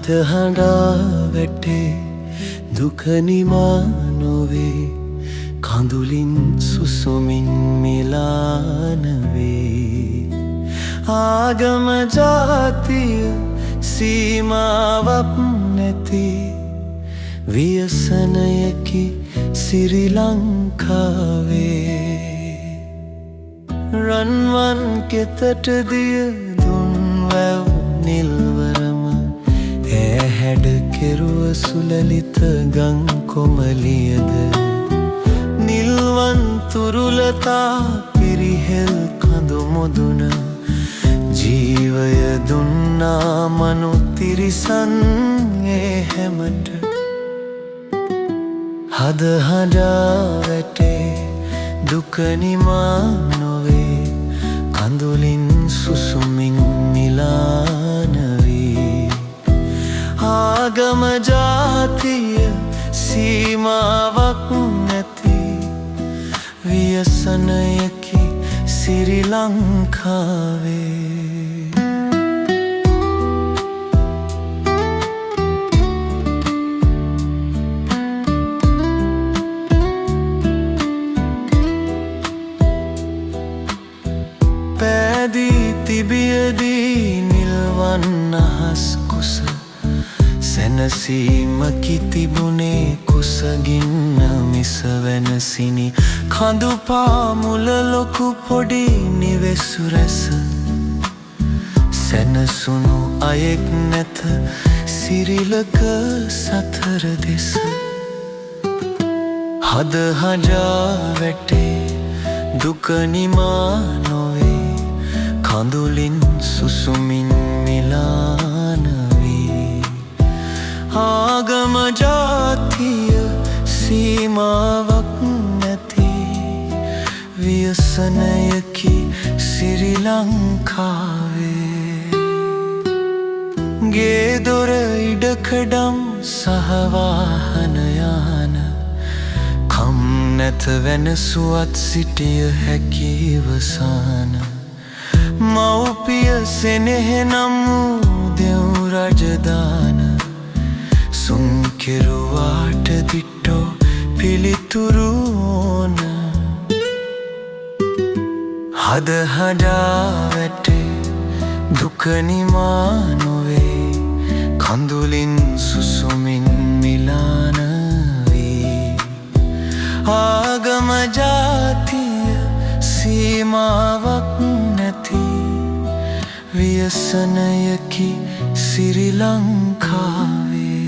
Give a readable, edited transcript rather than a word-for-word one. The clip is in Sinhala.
හද හඬා වැටේ දුක නිමා නොවේ කඳුලින් සුසුමින් මිලාන වේ ආගම ජාතිය සීමාවක් නැති ව්‍යසනයකි ශ්‍රී ලංකාවේ රන්වන් කෙතට දිය දුන් වැව් නිල්වරම හැඩ කෙරුව සුලලිත ගං කොමලියද නිල්වන් තුරුලතා පිරිහෙල් කඳු මුදුන ජීවය දුන්නා මනු තිරිසන් හැමට හද හඬා වැටේ දුක නිමා නොවේ කඳුලින් සුසුමින් මිලාන වී ආගම ජාතිය සීමාවක් නැති ව්‍යසනයකි ශ්‍රී ලංකාවේ පැදී තිබියදී නිල්වන් අහස් කුස සැනසීමකි තිබුණේ කුසගින්න මිස වෙනසිනි කඳු පාමුල ලොකු පොඩි නිවෙසු රැස සැනසුණු අයෙක් නැත සිරිලක සතර දෙස හද හඬා වැටේ දුක නිමා නොවේ කඳුලින් සුසුමින් මිලාන වී ආගම ජාතිය සීමාවක් නැති ව්‍යසනයකි ශ්‍රී ලංකාවේ ගේ දොර ඉඩකඩම් සහවාහන යාන කම් නැත වෙනසුවත් සිටිය හැකිවසාන මව්පිය සෙනෙහනම් වූ දෙව් රජදාන සුන් කෙරුවාට දිට්ටෝ පිළිතුරු ඕන හද හඬා වැටේ දුක නිමා නොවේ කඳුලින් සුසුමින් මිලාන වී ආගම ජාතිය සීමාවක් නැති ව්‍යසනයකි ශ්‍රී ලංකාවේ